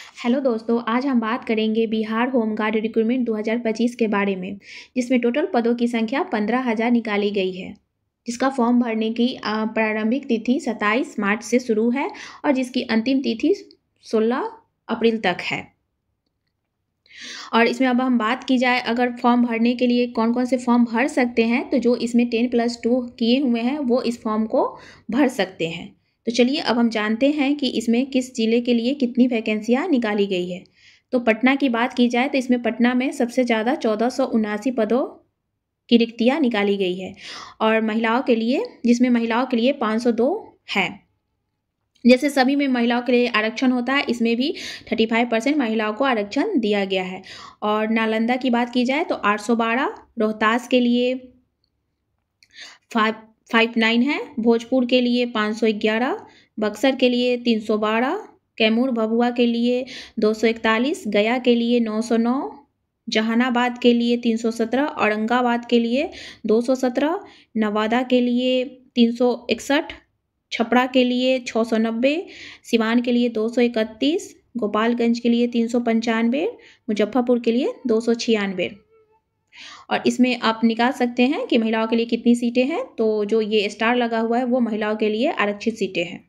Hello दोस्तों, आज हम बात करेंगे बिहार होमगार्ड रिक्रूटमेंट 2025 के बारे में, जिसमें टोटल पदों की संख्या 15,000 निकाली गई है, जिसका फॉर्म भरने की प्रारंभिक तिथि 27 मार्च से शुरू है और जिसकी अंतिम तिथि 16 अप्रैल तक है। और इसमें अब हम बात की जाए अगर फॉर्म भरने के लिए कौन कौन से फॉर्म भर सकते हैं, तो जो इसमें 10+2 किए हुए हैं वो इस फॉर्म को भर सकते हैं। तो चलिए अब हम जानते हैं कि इसमें किस जिले के लिए कितनी वैकेंसियाँ निकाली गई है। तो पटना की बात की जाए तो इसमें पटना में सबसे ज़्यादा 1479 पदों की रिक्तियाँ निकाली गई है और महिलाओं के लिए, जिसमें महिलाओं के लिए 502 है। जैसे सभी में महिलाओं के लिए आरक्षण होता है, इसमें भी 35% महिलाओं को आरक्षण दिया गया है। और नालंदा की बात की जाए तो 812, रोहतास के लिए 559 है, भोजपुर के लिए 511, बक्सर के लिए 312, कैमूर भभुआ के लिए 241, गया के लिए 909, जहानाबाद के लिए 317, औरंगाबाद के लिए 217, नवादा के लिए 361, छपरा के लिए 690, सिवान के लिए 231, गोपालगंज के लिए 395, मुजफ्फरपुर के लिए 296। और इसमें आप निकाल सकते हैं कि महिलाओं के लिए कितनी सीटें हैं। तो जो ये स्टार लगा हुआ है वो महिलाओं के लिए आरक्षित सीटें हैं।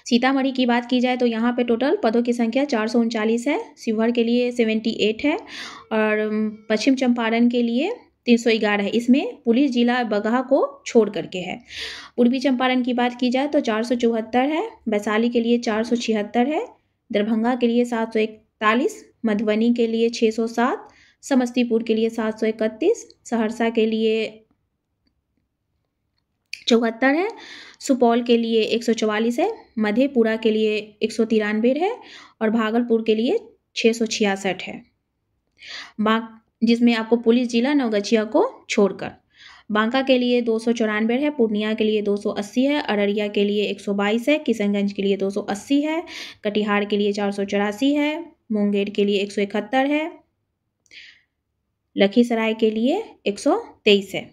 सीतामढ़ी की बात की जाए तो यहाँ पे टोटल पदों की संख्या 439 है, शिवहर के लिए 78 है और पश्चिम चंपारण के लिए 311 है। इसमें पुलिस जिला बगहा को छोड़ करके है। पूर्वी चंपारण की बात की जाए तो 474 है, वैशाली के लिए 476 है, दरभंगा के लिए 741, मधुबनी के लिए 607, समस्तीपुर के लिए 731, सहरसा के लिए 74 है, सुपौल के लिए 144 है, मधेपुरा के लिए 193 है और भागलपुर के लिए 666 है। जिसमें आपको पुलिस जिला नवगछिया को छोड़कर बांका के लिए 294 है, पूर्णिया के लिए 280 है, अररिया के लिए 122 है, किशनगंज के लिए 280 है, कटिहार के लिए 484 है, मुंगेर के लिए 171 है, लखीसराय के लिए 123 है।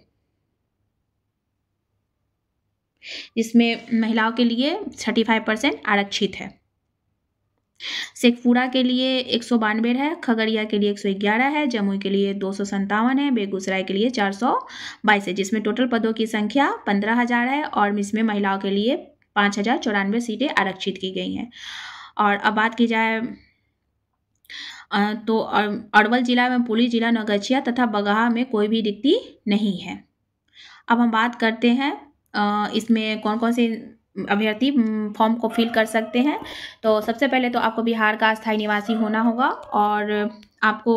जिसमें महिलाओं के लिए 35% आरक्षित है। शेखपुरा के लिए 192 है, खगड़िया के लिए 111 है, जमुई के लिए 257 है, बेगूसराय के लिए 422 है। जिसमें टोटल पदों की संख्या 15,000 है और इसमें महिलाओं के लिए 5,094 सीटें आरक्षित की गई हैं। और अब बात की जाए तो अरवल जिला में पुलिस जिला नवगछिया तथा बगहा में कोई भी रिक्ति नहीं है। अब हम बात करते हैं इसमें कौन कौन से अभ्यर्थी फॉर्म को फिल कर सकते हैं। तो सबसे पहले तो आपको बिहार का स्थायी निवासी होना होगा और आपको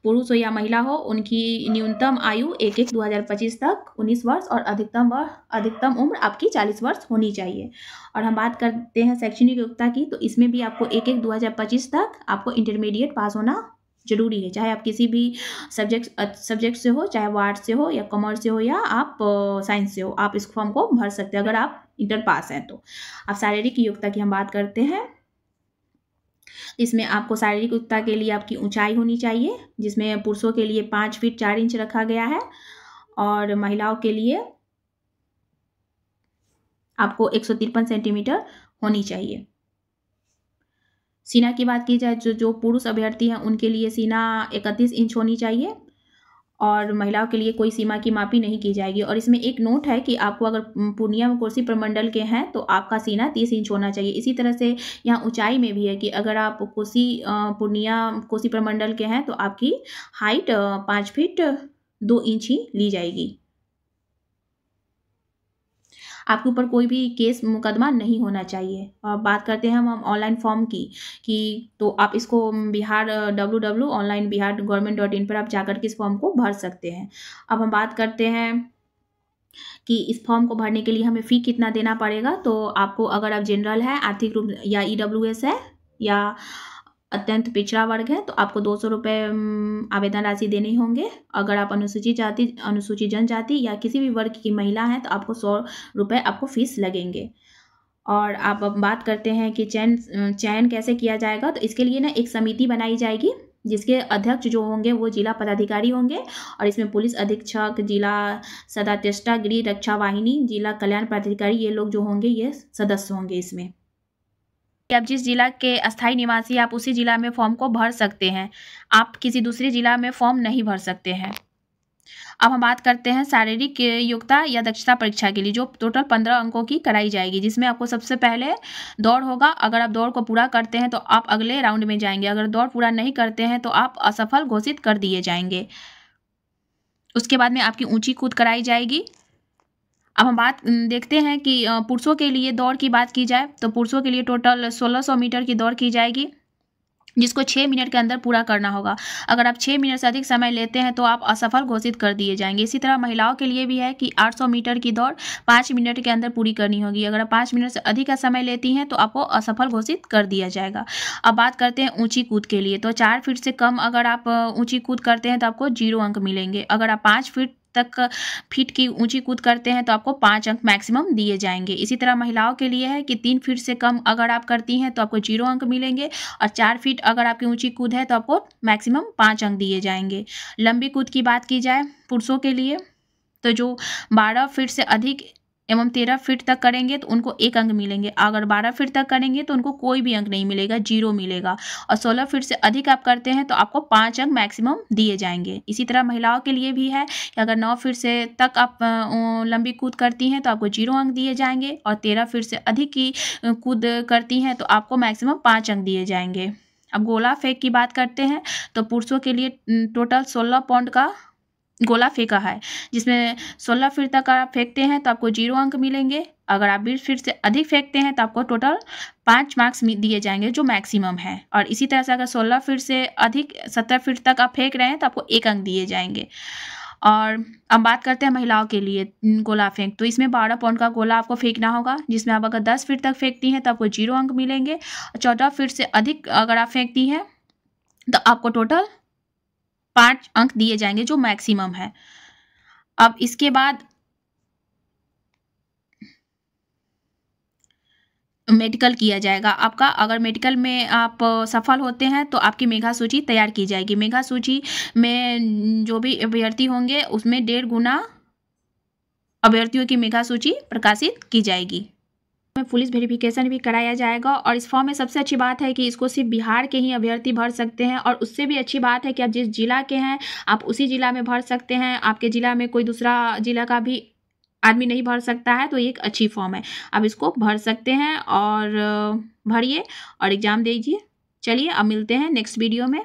पुरुष हो या महिला हो उनकी न्यूनतम आयु 1/1/2025 तक 19 वर्ष और अधिकतम उम्र आपकी 40 वर्ष होनी चाहिए। और हम बात करते हैं शैक्षणिक योग्यता की, तो इसमें भी आपको 1/1/2025 तक आपको इंटरमीडिएट पास होना जरूरी है, चाहे आप किसी भी सब्जेक्ट से हो, चाहे वो आर्ट्स से हो या कॉमर्स से हो या आप साइंस से हो, आप इस फॉर्म को भर सकते हैं अगर आप इंटर पास हैं तो। अब शारीरिक योग्यता की हम बात करते हैं। इसमें आपको शारीरिक योग्यता के लिए आपकी ऊंचाई होनी चाहिए, जिसमें पुरुषों के लिए 5 फीट 4 इंच रखा गया है और महिलाओं के लिए आपको 153 सेंटीमीटर होनी चाहिए। सीना की बात की जाए, जो पुरुष अभ्यर्थी हैं उनके लिए सीना 31 इंच होनी चाहिए और महिलाओं के लिए कोई सीमा की मापी नहीं की जाएगी। और इसमें एक नोट है कि आपको अगर पूर्णिया में कोसी प्रमंडल के हैं तो आपका सीना 30 इंच होना चाहिए। इसी तरह से यहाँ ऊंचाई में भी है कि अगर आप पूर्णिया कोसी प्रमंडल के हैं तो आपकी हाइट 5 फीट 2 इंच ही ली जाएगी। आपके ऊपर कोई भी केस मुकदमा नहीं होना चाहिए। और बात करते हैं हम ऑनलाइन फॉर्म की तो आप इसको बिहार www.onlinebihargovernment.in पर आप जाकर के इस फॉर्म को भर सकते हैं। अब हम बात करते हैं कि इस फॉर्म को भरने के लिए हमें फ़ी कितना देना पड़ेगा। तो आपको अगर आप जनरल है, आर्थिक रूप या EWS है या अत्यंत पिछड़ा वर्ग है तो आपको 200 रुपये आवेदन राशि देने होंगे। अगर आप अनुसूचित जाति, अनुसूचित जनजाति या किसी भी वर्ग की महिला हैं तो आपको 100 रुपये आपको फीस लगेंगे। और आप अब बात करते हैं कि चयन कैसे किया जाएगा। तो इसके लिए ना एक समिति बनाई जाएगी जिसके अध्यक्ष जो होंगे वो जिला पदाधिकारी होंगे और इसमें पुलिस अधीक्षक, जिला सदात्यष्टा, गृह रक्षा वाहिनी, जिला कल्याण पदाधिकारी, ये लोग जो होंगे ये सदस्य होंगे इसमें। कि आप जिस जिला के अस्थायी निवासी आप उसी जिला में फॉर्म को भर सकते हैं, आप किसी दूसरे जिला में फॉर्म नहीं भर सकते हैं। अब हम बात करते हैं शारीरिक योग्यता या दक्षता परीक्षा के लिए, जो टोटल 15 अंकों की कराई जाएगी, जिसमें आपको सबसे पहले दौड़ होगा। अगर आप दौड़ को पूरा करते हैं तो आप अगले राउंड में जाएंगे, अगर दौड़ पूरा नहीं करते हैं तो आप असफल घोषित कर दिए जाएंगे। उसके बाद में आपकी ऊंची कूद कराई जाएगी। अब हम बात देखते हैं कि पुरुषों के लिए दौड़ की बात की जाए तो पुरुषों के लिए टोटल 1600 मीटर की दौड़ की जाएगी, जिसको 6 मिनट के अंदर पूरा करना होगा। अगर आप 6 मिनट से अधिक समय लेते हैं तो आप असफल घोषित कर दिए जाएंगे। इसी तरह महिलाओं के लिए भी है कि 800 मीटर की दौड़ 5 मिनट के अंदर पूरी करनी होगी। अगर आप 5 मिनट से अधिक का समय लेती हैं तो आपको असफल घोषित कर दिया जाएगा। अब बात करते हैं ऊंची कूद के लिए, तो 4 फीट से कम अगर आप ऊंची कूद करते हैं तो आपको 0 अंक मिलेंगे। अगर आप 5 फीट की ऊंची कूद करते हैं तो आपको 5 अंक मैक्सिमम दिए जाएंगे। इसी तरह महिलाओं के लिए है कि 3 फीट से कम अगर आप करती हैं तो आपको 0 अंक मिलेंगे, और 4 फीट अगर आपकी ऊंची कूद है तो आपको मैक्सिमम 5 अंक दिए जाएंगे। लंबी कूद की बात की जाए पुरुषों के लिए, तो जो 12 फीट से अधिक एवं 13 फीट तक करेंगे तो उनको 1 अंक मिलेंगे। अगर 12 फीट तक करेंगे तो उनको कोई भी अंक नहीं मिलेगा, 0 मिलेगा। और 16 फीट से अधिक आप करते हैं तो आपको 5 अंक मैक्सिमम दिए जाएंगे। इसी तरह महिलाओं के लिए भी है कि अगर 9 फीट से तक आप लंबी कूद करती हैं तो आपको 0 अंक दिए जाएंगे, और 13 फीट से अधिक की कूद करती हैं तो आपको मैक्सिमम 5 अंक दिए जाएंगे। अब गोला फेंक की बात करते हैं तो पुरुषों के लिए टोटल 16 पाउंड का गोला फेंका है, जिसमें 16 फीट तक आप फेंकते हैं तो आपको 0 अंक मिलेंगे। अगर आप 20 फीट से अधिक फेंकते हैं तो आपको टोटल 5 मार्क्स दिए जाएंगे, जो मैक्सिमम है। और इसी तरह से अगर 16 फीट से अधिक 70 फीट तक आप फेंक रहे हैं तो आपको 1 अंक दिए जाएंगे। और अब बात करते हैं महिलाओं के लिए गोला फेंक, तो इसमें 12 पाउंड का गोला आपको फेंकना होगा, जिसमें आप अगर 10 फीट तक फेंकती हैं तो आपको 0 अंक मिलेंगे। 14 फीट से अधिक अगर आप फेंकती हैं तो आपको टोटल 5 अंक दिए जाएंगे, जो मैक्सिमम है। अब इसके बाद मेडिकल किया जाएगा आपका। अगर मेडिकल में आप सफल होते हैं तो आपकी मेधा सूची तैयार की जाएगी। मेधा सूची में जो भी अभ्यर्थी होंगे उसमें 1.5 गुना अभ्यर्थियों की मेधा सूची प्रकाशित की जाएगी। में पुलिस वेरिफिकेशन भी कराया जाएगा, और इस फॉर्म में सबसे अच्छी बात है कि इसको सिर्फ बिहार के ही अभ्यर्थी भर सकते हैं, और उससे भी अच्छी बात है कि आप जिस जिला के हैं आप उसी जिला में भर सकते हैं। आपके जिला में कोई दूसरा जिला का भी आदमी नहीं भर सकता है, तो ये एक अच्छी फॉर्म है, आप इसको भर सकते हैं और भरिए और एग्ज़ाम दीजिए। चलिए अब मिलते हैं नेक्स्ट वीडियो में।